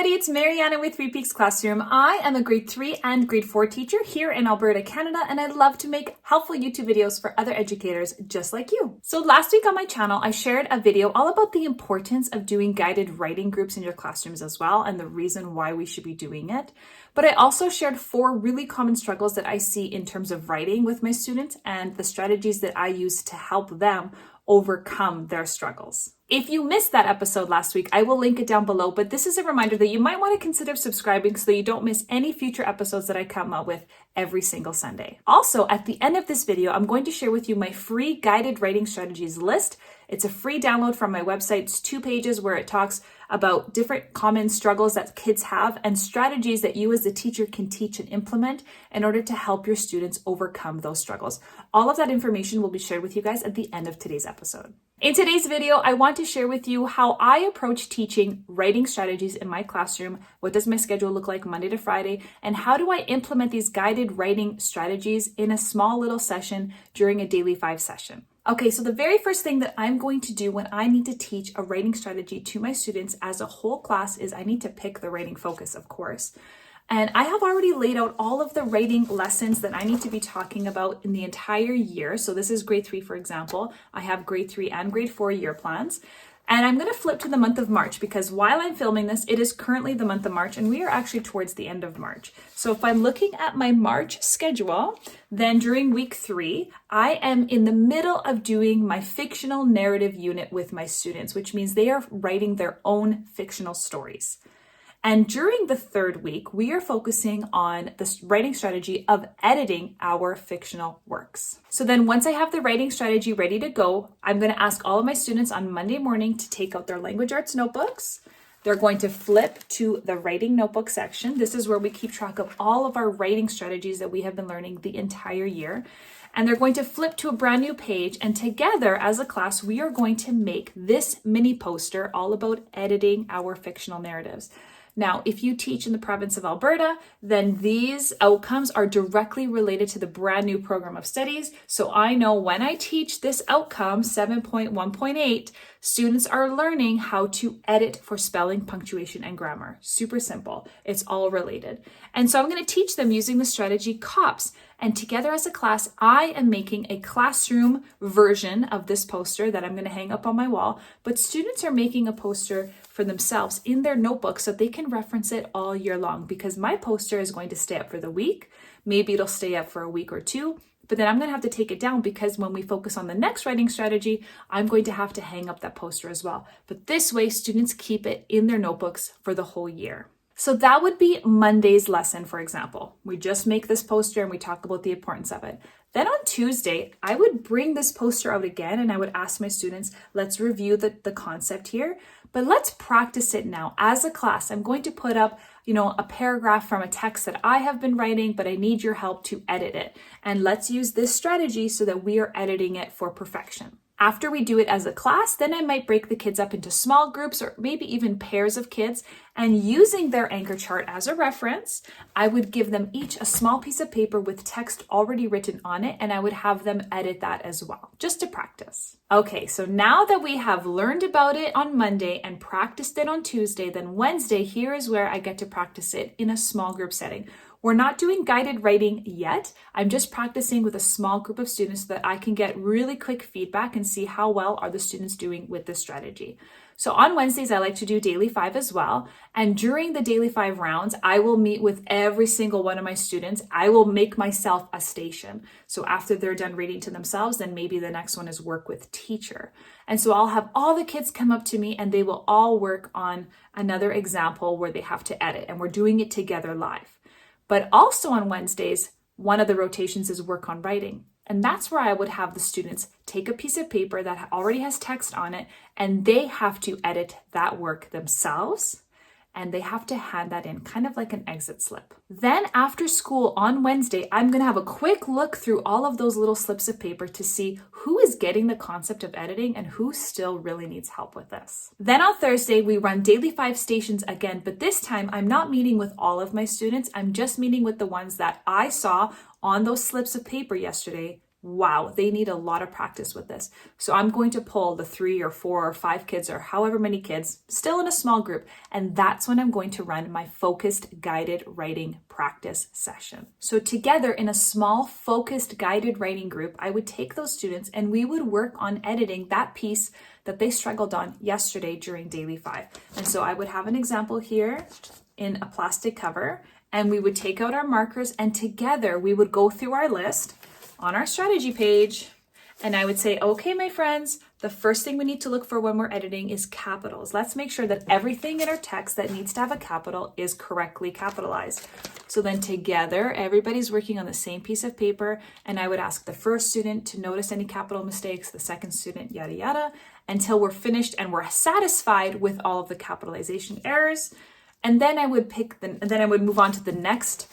everybody, it's Mariana with 3 Peaks Classroom. I am a grade 3 and grade 4 teacher here in Alberta, Canada, and I love to make helpful YouTube videos for other educators just like you. So last week on my channel, I shared a video all about the importance of doing guided writing groups in your classrooms as well, and the reason why we should be doing it. But I also shared 4 really common struggles that I see in terms of writing with my students and the strategies that I use to help them overcome their struggles. If you missed that episode last week, I will link it down below, but this is a reminder that you might want to consider subscribing so that you don't miss any future episodes that I come out with every single Sunday. Also, at the end of this video, I'm going to share with you my free guided writing strategies list. It's a free download from my website. It's 2 pages where it talks about different common struggles that kids have and strategies that you as the teacher can teach and implement in order to help your students overcome those struggles. All of that information will be shared with you guys at the end of today's episode. In today's video, I want to share with you how I approach teaching writing strategies in my classroom. What does my schedule look like Monday to Friday? And how do I implement these guided writing strategies in a small little session during a daily 5 session? Okay, so the very first thing that I'm going to do when I need to teach a writing strategy to my students as a whole class is I need to pick the writing focus, of course. And I have already laid out all of the writing lessons that I need to be talking about in the entire year. So this is grade 3, for example. I have grade 3 and grade 4 year plans. And I'm going to flip to the month of March because while I'm filming this, it is currently the month of March and we are actually towards the end of March. So if I'm looking at my March schedule, then during week 3, I am in the middle of doing my fictional narrative unit with my students, which means they are writing their own fictional stories. And during the 3rd week, we are focusing on the writing strategy of editing our fictional works. So then once I have the writing strategy ready to go, I'm going to ask all of my students on Monday morning to take out their language arts notebooks. They're going to flip to the writing notebook section. This is where we keep track of all of our writing strategies that we have been learning the entire year. And they're going to flip to a brand new page. And together as a class, we are going to make this mini poster all about editing our fictional narratives. Now, if you teach in the province of Alberta, then these outcomes are directly related to the brand new program of studies. So I know when I teach this outcome, 7.1.8, students are learning how to edit for spelling, punctuation, and grammar. Super simple. It's all related. And so I'm going to teach them using the strategy COPS. And together as a class, I am making a classroom version of this poster that I'm going to hang up on my wall. But students are making a poster for themselves in their notebook so they can reference it all year long, because my poster is going to stay up for the week. Maybe it'll stay up for a week or 2, but then I'm going to have to take it down because when we focus on the next writing strategy, I'm going to have to hang up that poster as well. But this way, students keep it in their notebooks for the whole year. So that would be Monday's lesson, for example. We just make this poster and we talk about the importance of it. Then on Tuesday, I would bring this poster out again and I would ask my students, let's review the concept here, but let's practice it now. As a class, I'm going to put up, a paragraph from a text that I have been writing, but I need your help to edit it. And let's use this strategy so that we are editing it for perfection. After we do it as a class, then I might break the kids up into small groups or maybe even pairs of kids. And using their anchor chart as a reference, I would give them each a small piece of paper with text already written on it, and I would have them edit that as well, just to practice. Okay, so now that we have learned about it on Monday and practiced it on Tuesday, then Wednesday, here is where I get to practice it in a small group setting. We're not doing guided writing yet. I'm just practicing with a small group of students so that I can get really quick feedback and see how well are the students doing with this strategy. So on Wednesdays, I like to do daily 5 as well. And during the daily 5 rounds, I will meet with every single one of my students. I will make myself a station. So after they're done reading to themselves, then maybe the next one is work with teacher. And so I'll have all the kids come up to me and they will all work on another example where they have to edit, and we're doing it together live. But also on Wednesdays, one of the rotations is work on writing. And that's where I would have the students take a piece of paper that already has text on it, and they have to edit that work themselves. And they have to hand that in, kind of like an exit slip. Then after school on Wednesday, I'm going to have a quick look through all of those little slips of paper to see who is getting the concept of editing and who still really needs help with this. Then on Thursday, we run daily 5 stations again, but this time I'm not meeting with all of my students. I'm just meeting with the ones that I saw on those slips of paper yesterday wow, they need a lot of practice with this. So I'm going to pull the 3 or 4 or 5 kids or however many kids, still in a small group. And that's when I'm going to run my focused guided writing practice session. So together in a small focused guided writing group, I would take those students and we would work on editing that piece that they struggled on yesterday during daily 5. And so I would have an example here in a plastic cover, and we would take out our markers and together we would go through our list on our strategy page. And I would say, okay, my friends, the first thing we need to look for when we're editing is capitals. Let's make sure that everything in our text that needs to have a capital is correctly capitalized. So then together, everybody's working on the same piece of paper. And I would ask the first student to notice any capital mistakes, the second student, yada, yada, until we're finished and we're satisfied with all of the capitalization errors. And then I would move on to the next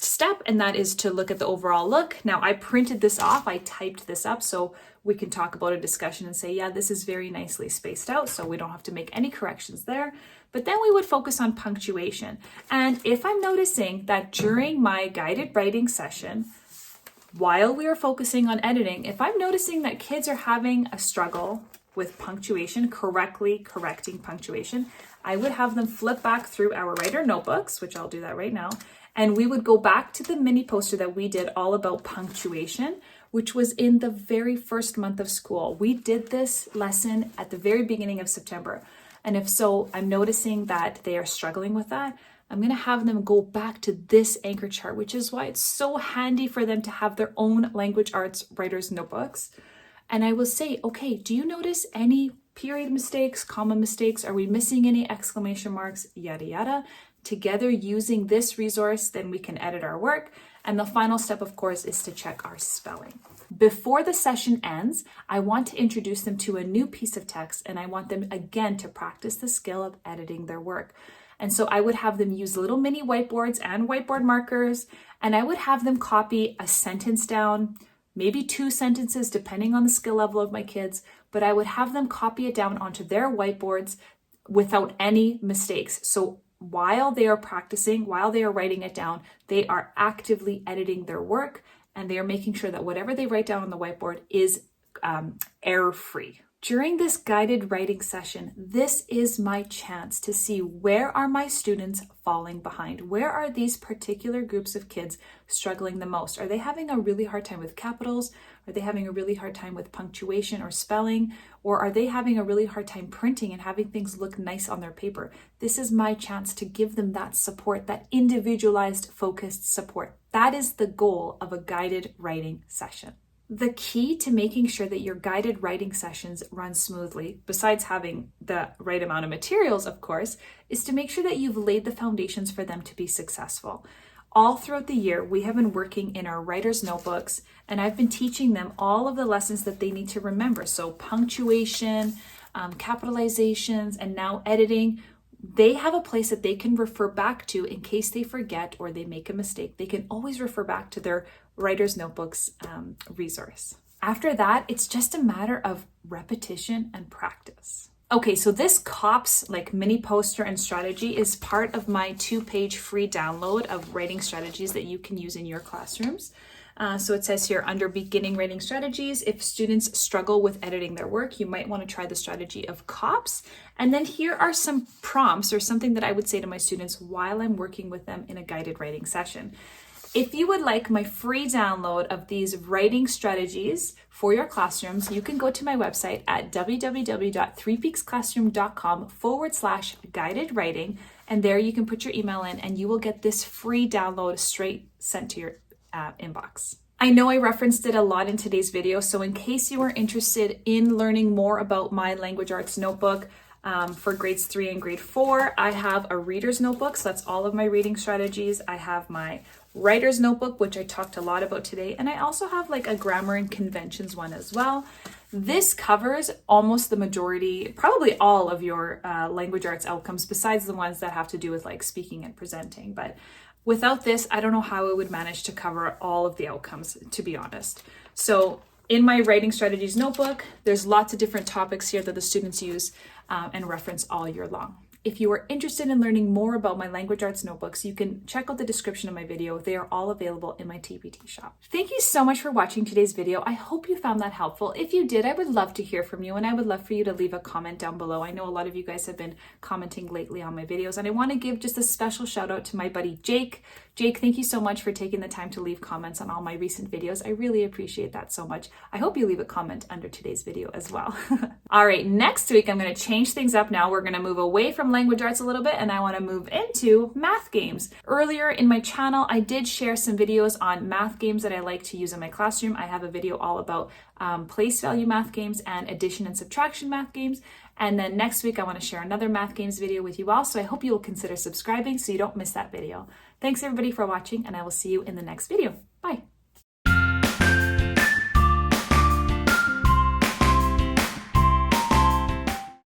step, and that is to look at the overall look. Now I printed this off, I typed this up so we can talk about a discussion and say, yeah, this is very nicely spaced out, so we don't have to make any corrections there. But then we would focus on punctuation. And if I'm noticing that during my guided writing session, while we are focusing on editing, if I'm noticing that kids are having a struggle with punctuation, correctly correcting punctuation, I would have them flip back through our writer notebooks, which I'll do that right now, and we would go back to the mini poster that we did all about punctuation, which was in the very first month of school. We did this lesson at the very beginning of September. And if so, I'm noticing that they are struggling with that. I'm going to have them go back to this anchor chart, which is why it's so handy for them to have their own language arts writers notebooks. And I will say, okay, do you notice any period mistakes, comma mistakes? Are we missing any exclamation marks? Yada, yada. Together using this resource, then we can edit our work. And the final step, of course, is to check our spelling. Before the session ends, I want to introduce them to a new piece of text, and I want them again to practice the skill of editing their work. And so I would have them use little mini whiteboards and whiteboard markers, and I would have them copy a sentence down, maybe 2 sentences, depending on the skill level of my kids, but I would have them copy it down onto their whiteboards without any mistakes. So while they are practicing, while they are writing it down, they are actively editing their work, and they are making sure that whatever they write down on the whiteboard is error-free. During this guided writing session, this is my chance to see where are my students falling behind? Where are these particular groups of kids struggling the most? Are they having a really hard time with capitals? Are they having a really hard time with punctuation or spelling? Or are they having a really hard time printing and having things look nice on their paper? This is my chance to give them that support, that individualized, focused support. That is the goal of a guided writing session. The key to making sure that your guided writing sessions run smoothly, besides having the right amount of materials, of course, is to make sure that you've laid the foundations for them to be successful. All throughout the year, we have been working in our writer's notebooks, and I've been teaching them all of the lessons that they need to remember. So punctuation, capitalizations, and now editing. They have a place that they can refer back to in case they forget or they make a mistake. They can always refer back to their writer's notebooks resource. After that, it's just a matter of repetition and practice. Okay, so this COPS mini poster and strategy is part of my 2-page free download of writing strategies that you can use in your classrooms. So it says here under beginning writing strategies, if students struggle with editing their work, you might want to try the strategy of COPS. And then here are some prompts or something that I would say to my students while I'm working with them in a guided writing session. If you would like my free download of these writing strategies for your classrooms, you can go to my website at www.threepeaksclassroom.com/guided writing. And there you can put your email in and you will get this free download straight sent to your inbox. I know I referenced it a lot in today's video, so in case you are interested in learning more about my language arts notebook for grades 3 and grade 4, I have a reader's notebook, so that's all of my reading strategies. I have my writer's notebook, which I talked a lot about today, and I also have a grammar and conventions one as well. This covers almost the majority, probably all of your language arts outcomes, besides the ones that have to do with speaking and presenting. But without this, I don't know how I would manage to cover all of the outcomes, to be honest. So in my writing strategies notebook, there's lots of different topics here that the students use and reference all year long. If you are interested in learning more about my language arts notebooks, you can check out the description of my video. They are all available in my TPT shop. Thank you so much for watching today's video. I hope you found that helpful. If you did, I would love to hear from you, and I would love for you to leave a comment down below. I know a lot of you guys have been commenting lately on my videos, and I want to give just a special shout out to my buddy Jake. Jake, thank you so much for taking the time to leave comments on all my recent videos. I really appreciate that so much. I hope you leave a comment under today's video as well. All right, next week I'm going to change things up now. We're going to move away from language arts a little bit, and I want to move into math games. Earlier in my channel, I did share some videos on math games that I like to use in my classroom. I have a video all about place value math games and addition and subtraction math games. And then next week, I want to share another math games video with you all. So I hope you will consider subscribing so you don't miss that video. Thanks everybody for watching, and I will see you in the next video. Bye.